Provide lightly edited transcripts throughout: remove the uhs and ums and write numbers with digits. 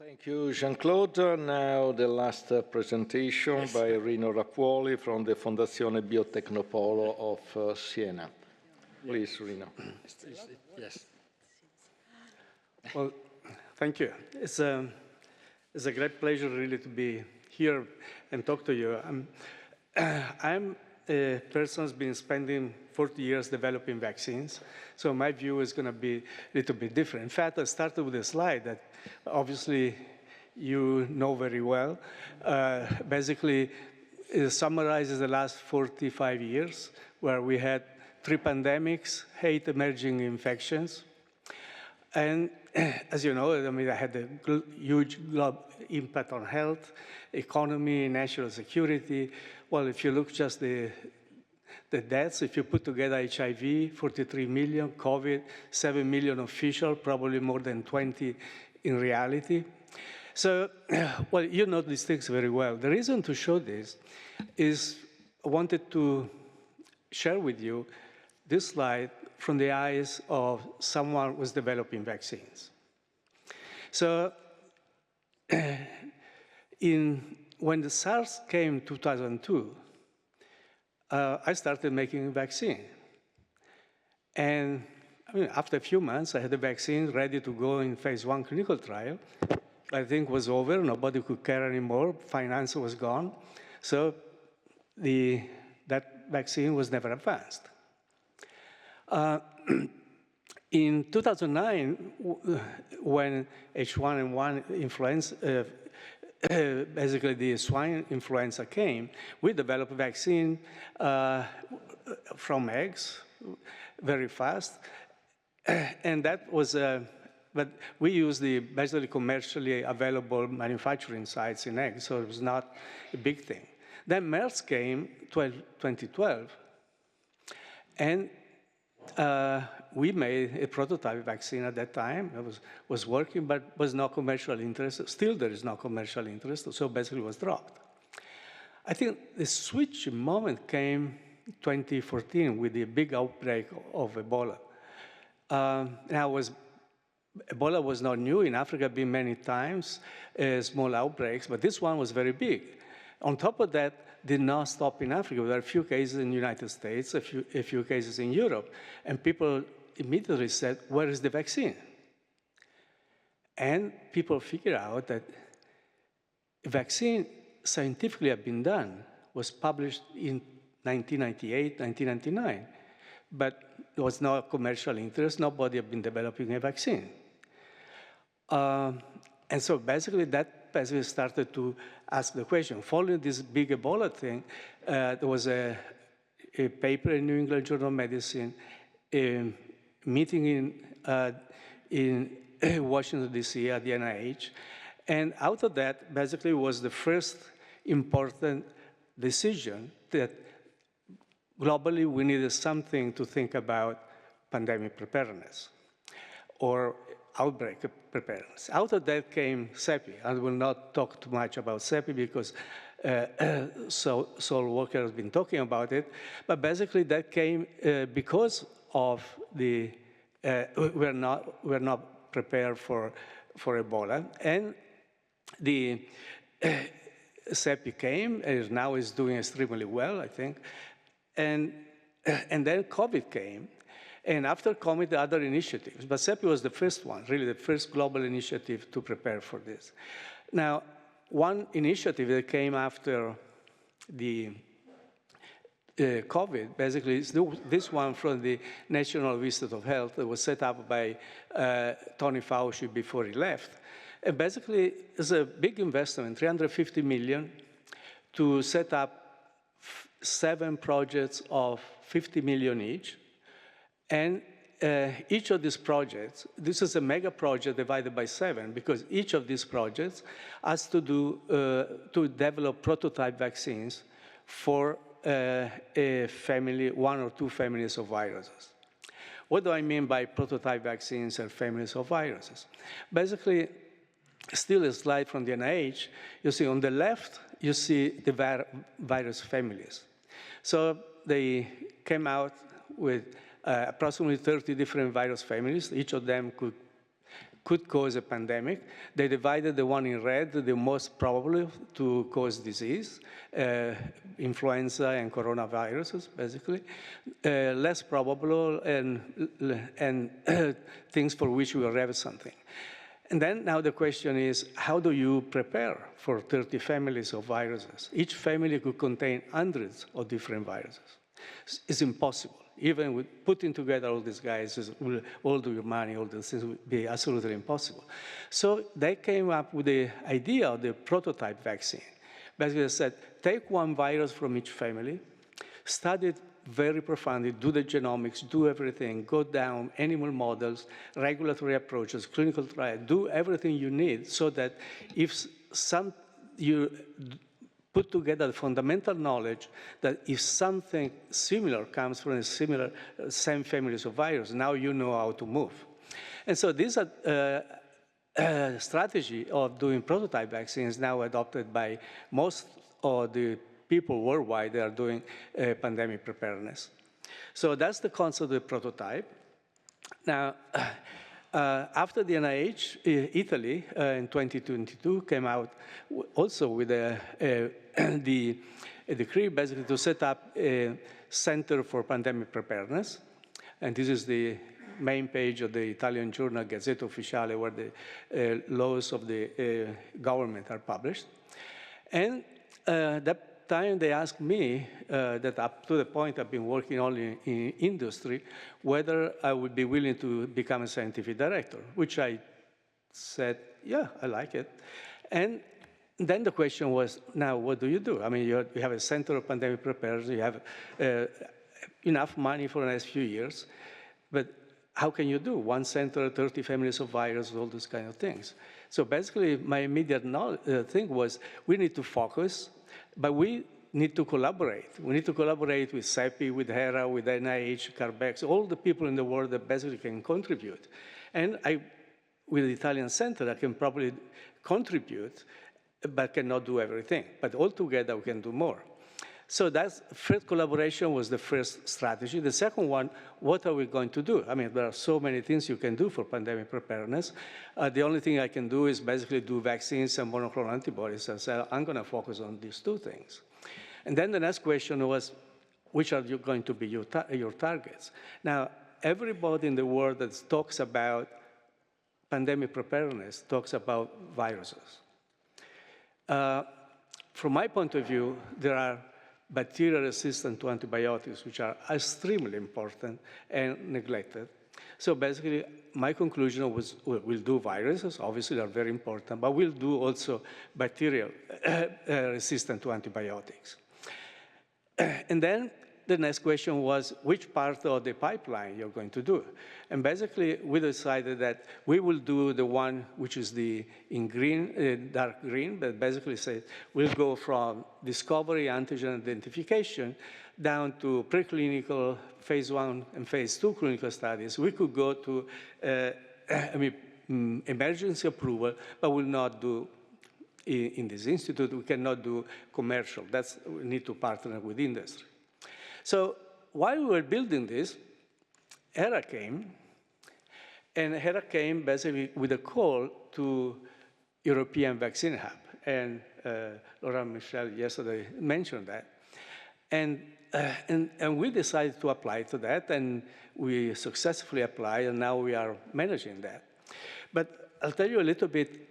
Thank you, Jean-Claude. Now the last presentation by Rino Rappuoli from the Fondazione Biotecnopolo of Siena. Please, Rino. Yes. Well, thank you. It's a great pleasure really to be here and talk to you. I'm a person who's been spending 40 years developing vaccines, so my view is going to be a little bit different. In fact, I started with a slide that obviously you know very well. Basically, it summarizes the last 45 years, where we had 3 pandemics, 8 emerging infections. And as you know, I mean, I had a huge impact on health, economy, national security. Well, if you look just the deaths, if you put together HIV, 43 million, COVID, 7 million official, probably more than 20 in reality. So, well, you know these things very well. The reason to show this is I wanted to share with you this slide from the eyes of someone who's developing vaccines. So, when the SARS came in 2002, I started making a vaccine. And I mean, after a few months, I had the vaccine ready to go in phase 1 clinical trial. I think it was over, nobody could care anymore, finance was gone. So that vaccine was never advanced. In 2009, when H1N1 influenza, basically the swine influenza came, we developed a vaccine from eggs very fast. And that was, but we used the basically commercially available manufacturing sites in eggs, so it was not a big thing. Then MERS came 2012, and we made a prototype vaccine at that time. It was working, but was no commercial interest. Still, there is no commercial interest, so basically it was dropped. I think the switch moment came 2014 with the big outbreak of Ebola. Ebola was not new. In Africa, been many times, small outbreaks, but this one was very big. On top of that, did not stop in Africa. There are a few cases in the United States, a few cases in Europe, and people immediately said, where is the vaccine? And people figured out that a vaccine scientifically had been done, was published in 1998, 1999, but there was no commercial interest. Nobody had been developing a vaccine. And so basically that basically started to ask the question. Following this big Ebola thing, there was a paper in New England Journal of Medicine, a meeting in Washington, D.C. at the NIH. And out of that, basically was the first important decision that globally we needed something to think about pandemic preparedness or outbreak preparedness. Out of that came CEPI. I will not talk too much about CEPI because Saul Walker has been talking about it, but basically that came because of the, we're not prepared for Ebola, and the CEPI came, and now is doing extremely well, I think, and then COVID came, and after COVID, the other initiatives, but CEPI was the first one, really the first global initiative to prepare for this. Now, one initiative that came after the COVID, basically, is this one from the National Institute of Health that was set up by Tony Fauci before he left. And basically, it's a big investment, $350 million, to set up 7 projects of $50 million each. And each of these projects, this is a mega project divided by 7, because each of these projects has to do to develop prototype vaccines for a family, 1 or 2 families of viruses. What do I mean by prototype vaccines and families of viruses? Basically, still a slide from the NIH, you see on the left, you see the virus families. So they came out with approximately 30 different virus families. Each of them could could cause a pandemic. They divided the one in red, the most probable to cause disease, influenza and coronaviruses, basically. Less probable and things for which we already have something. And then now the question is, how do you prepare for 30 families of viruses? Each family could contain hundreds of different viruses. It's impossible. Even with putting together all these guys, all the money, all these things would be absolutely impossible. So they came up with the idea of the prototype vaccine. Basically, they said, take one virus from each family, study it very profoundly, do the genomics, do everything, go down, animal models, regulatory approaches, clinical trial, do everything you need so that if you put together the fundamental knowledge that if something similar comes from a same families of viruses, now you know how to move. And so this strategy of doing prototype vaccines now adopted by most of the people worldwide that are doing pandemic preparedness. So that's the concept of the prototype. Now, after the NIH, Italy in 2022 came out also with the decree basically to set up a Center for Pandemic Preparedness. And this is the main page of the Italian journal Gazzetta Ufficiale where the laws of the government are published. And that time they asked me, that up to the point I've been working only in industry, whether I would be willing to become a scientific director, which I said, yeah, I like it. And then the question was, now what do you do? I mean, you have a Center of Pandemic Preparedness, you have enough money for the next few years, but how can you do? One center, 30 families of viruses, all those kind of things. So basically, my immediate thing was, we need to focus, but we need to collaborate. We need to collaborate with CEPI, with HERA, with NIH, CARB-X, all the people in the world that basically can contribute. And with the Italian Center, I can probably contribute, but cannot do everything. But all together, we can do more. So that's first collaboration was the first strategy. The second one, what are we going to do? I mean, there are so many things you can do for pandemic preparedness. The only thing I can do is basically do vaccines and monoclonal antibodies. And so I'm going to focus on these two things. And then the next question was, which are going to be your targets? Now, everybody in the world that talks about pandemic preparedness talks about viruses. From my point of view, there are bacteria resistant to antibiotics, which are extremely important and neglected. So basically, my conclusion was we'll do viruses, obviously they're very important, but we'll do also bacterial resistant to antibiotics. And then the next question was, which part of the pipeline you're going to do? And basically, we decided that we will do the one which is in green, dark green, but basically say we'll go from discovery, antigen identification, down to preclinical phase 1 and phase 2 clinical studies. We could go to emergency approval, but will not do in this institute. We cannot do commercial. We need to partner with industry. So while we were building this, HERA came, and HERA came basically with a call to European Vaccine Hub. And Laurent Michel yesterday mentioned that. And we decided to apply to that, and we successfully applied, and now we are managing that. But I'll tell you a little bit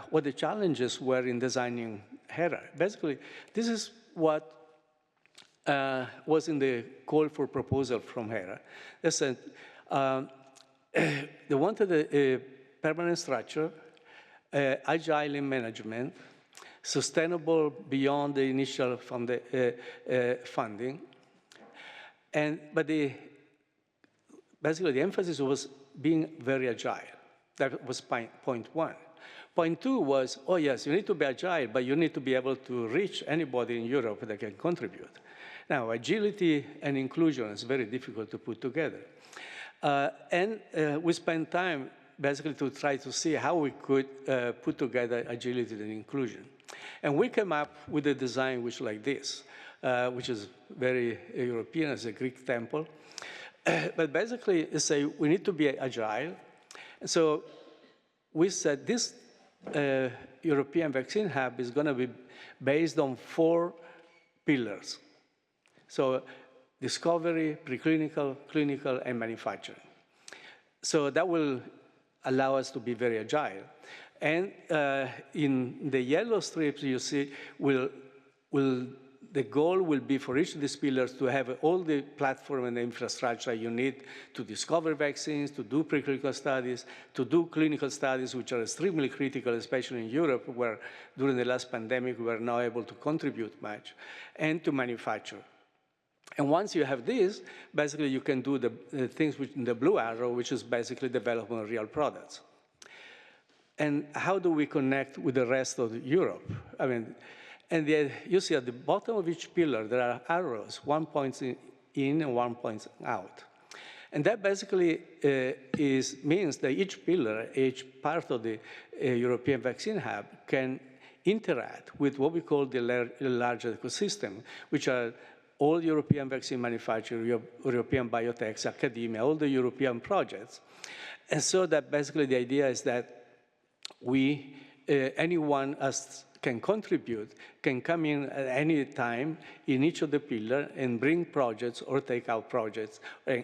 what the challenges were in designing HERA. Basically, this is what was in the call for proposal from HERA. They said they wanted a permanent structure, agile in management, sustainable beyond the initial funding, but basically the emphasis was being very agile. That was point one. Point two was, oh yes, you need to be agile, but you need to be able to reach anybody in Europe that can contribute. Now, agility and inclusion is very difficult to put together. We spent time basically to try to see how we could put together agility and inclusion. And we came up with a design which like this, which is very European, as a Greek temple. But basically, it's we need to be agile. So we said this European Vaccine Hub is going to be based on 4 pillars. So discovery, preclinical, clinical, and manufacturing. So that will allow us to be very agile. And in the yellow strips you see, the goal will be for each of these pillars to have all the platform and the infrastructure you need to discover vaccines, to do preclinical studies, to do clinical studies, which are extremely critical, especially in Europe, where during the last pandemic we were not able to contribute much, and to manufacture. And once you have this, basically you can do the things in the blue arrow, which is basically development of real products. And how do we connect with the rest of Europe? I mean, and you see at the bottom of each pillar, there are arrows, 1 point in and 1 point out. And that basically means that each pillar, each part of the European Vaccine Hub can interact with what we call the larger ecosystem, which are all European vaccine manufacturers, European biotechs, academia, all the European projects. And so that basically the idea is that anyone can contribute, can come in at any time in each of the pillars and bring projects or take out projects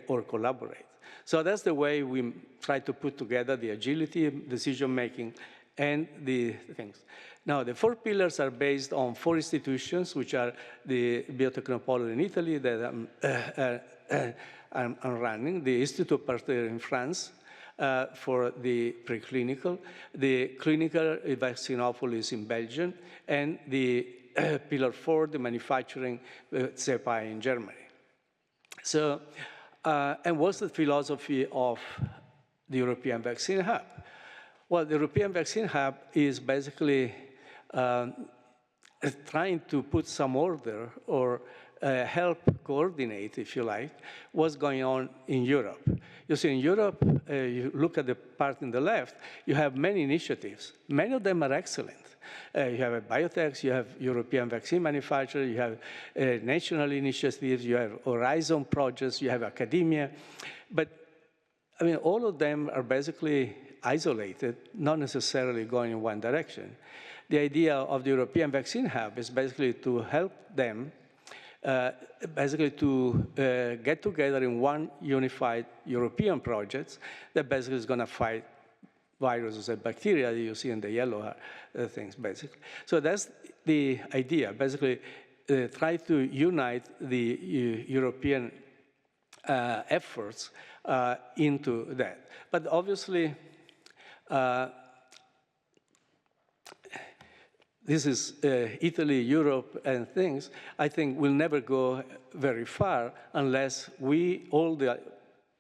or collaborate. So that's the way we try to put together the agility, decision-making, and the things. Now, the 4 pillars are based on 4 institutions, which are the Biotecnopolo in Italy that I'm running, the Institut Pasteur in France, for the preclinical, the clinical Biotecnopolo in Belgium, and the pillar 4, the manufacturing CEPI in Germany. So, and what's the philosophy of the European Vaccine Hub? Well, the European Vaccine Hub is basically trying to put some order or help coordinate, if you like, what's going on in Europe. You see, in Europe, you look at the part in the left, you have many initiatives. Many of them are excellent. You have biotechs, you have European vaccine manufacturers, you have national initiatives, you have Horizon projects, you have academia. But, I mean, all of them are basically isolated, not necessarily going in one direction. The idea of the European Vaccine Hub is basically to help them basically to get together in one unified European project that basically is going to fight viruses and bacteria that you see in the yellow things, basically. So that's the idea, basically try to unite the European efforts into that. But obviously, this is Italy, Europe, and things, I think will never go very far unless all the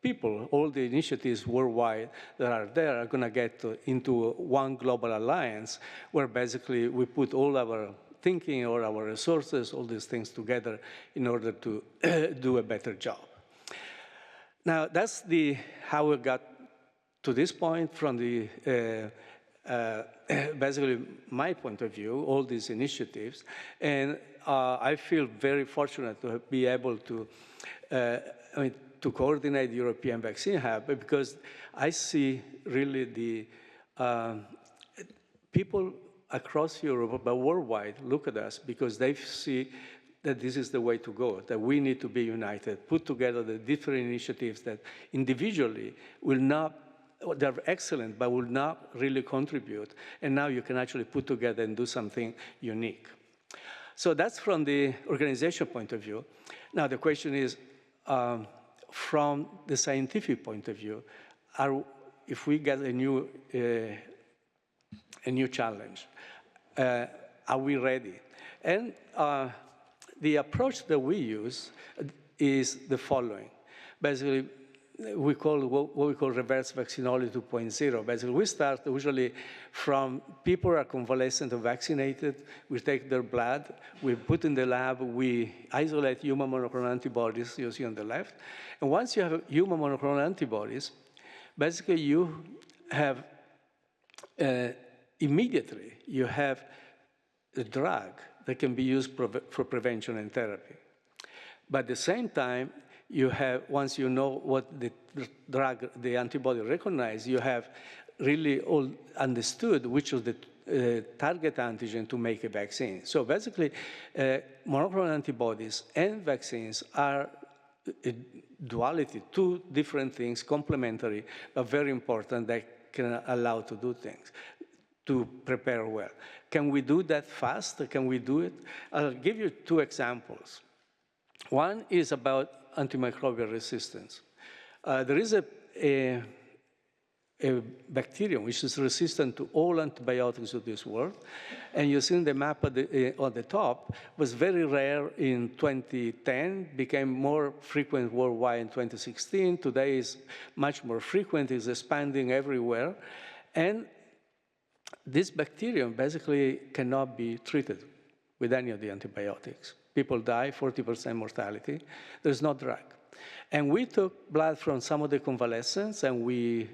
people, all the initiatives worldwide that are there are going to get into one global alliance where basically we put all our thinking or our resources, all these things together in order to do a better job. Now, that's how we got to this point from the basically my point of view, all these initiatives. And I feel very fortunate to be able to, to coordinate the European Vaccine Hub because I see really the people across Europe, but worldwide, look at us because they see that this is the way to go, that we need to be united, put together the different initiatives that individually will not, they're excellent, but will not really contribute. And now you can actually put together and do something unique. So that's from the organization point of view. Now the question is, from the scientific point of view, if we get a new challenge, are we ready? And the approach that we use is the following. Basically, we call what we call reverse vaccinology 2.0. Basically, we start usually from people who are convalescent or vaccinated. We take their blood, we put in the lab, we isolate human monoclonal antibodies, you see on the left. And once you have human monoclonal antibodies, basically you have, immediately, you have a drug that can be used for prevention and therapy. But at the same time, you have, once you know what the drug, the antibody recognizes, you have really all understood which was the target antigen to make a vaccine. So basically, monoclonal antibodies and vaccines are a duality, two different things, complementary, but very important that can allow to do things, to prepare well. Can we do that fast? Can we do it? I'll give you two examples. One is about antimicrobial resistance. There is a bacterium which is resistant to all antibiotics of this world. And you see the map on the top, was very rare in 2010, became more frequent worldwide in 2016. Today is much more frequent, is expanding everywhere. And this bacterium basically cannot be treated with any of the antibiotics. People die, 40% mortality. There's no drug. And we took blood from some of the convalescents, and we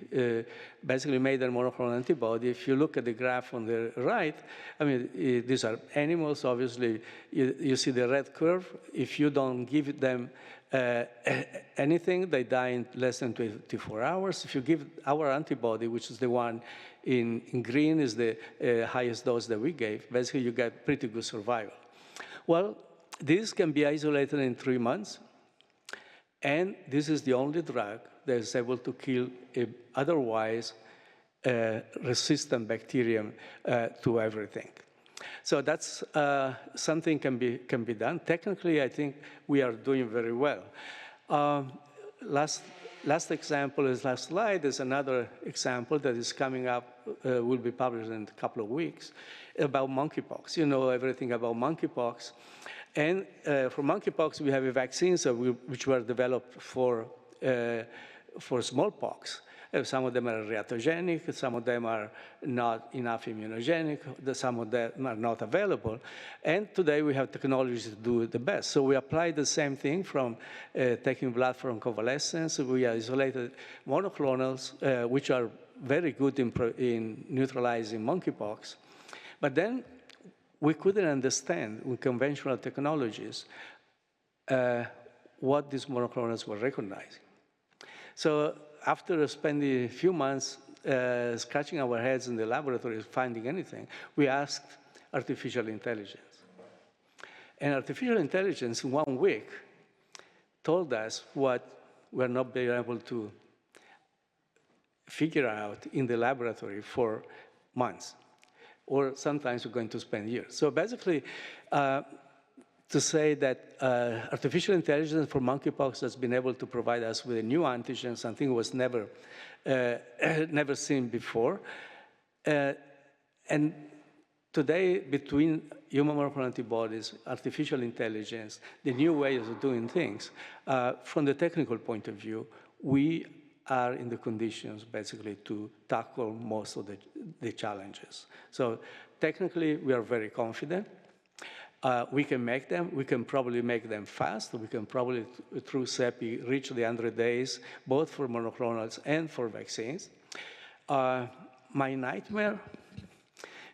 basically made a monoclonal antibody. If you look at the graph on the right, I mean, these are animals, obviously. You see the red curve. If you don't give them anything, they die in less than 24 hours. If you give our antibody, which is the one in green, is the highest dose that we gave, basically you get pretty good survival. Well, this can be isolated in 3 months. And this is the only drug that is able to kill an otherwise resistant bacterium to everything. So that's something can be done. Technically, I think we are doing very well. Last example is last slide is another example that is coming up, will be published in a couple of weeks, about monkeypox. You know everything about monkeypox. And for monkeypox, we have a vaccine which were developed for smallpox. Some of them are reactogenic, some of them are not enough immunogenic, some of them are not available. And today we have technologies to do the best. So we apply the same thing from taking blood from convalescents. We isolated monoclonals, which are very good in neutralizing monkeypox. But then we couldn't understand with conventional technologies what these monoclonals were recognizing. So after spending a few months scratching our heads in the laboratory, finding anything, we asked artificial intelligence. And artificial intelligence in 1 week told us what we're not being able to figure out in the laboratory for months. Or sometimes we're going to spend years. So basically, to say that artificial intelligence for monkeypox has been able to provide us with a new antigen, something was never seen before. And today, between human monoclonal antibodies, artificial intelligence, the new ways of doing things, from the technical point of view, we are in the conditions, basically, to tackle most of the challenges. So technically, we are very confident. We can make them. We can probably make them fast. We can probably, through CEPI, reach the 100 days, both for monoclonals and for vaccines. My nightmare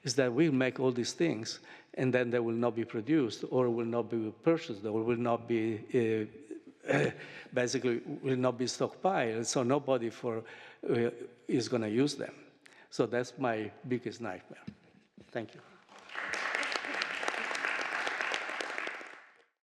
is that we'll make all these things, and then they will not be produced, or will not be purchased, or will not be basically will not be stockpiled, so nobody is going to use them. So that's my biggest nightmare. Thank you.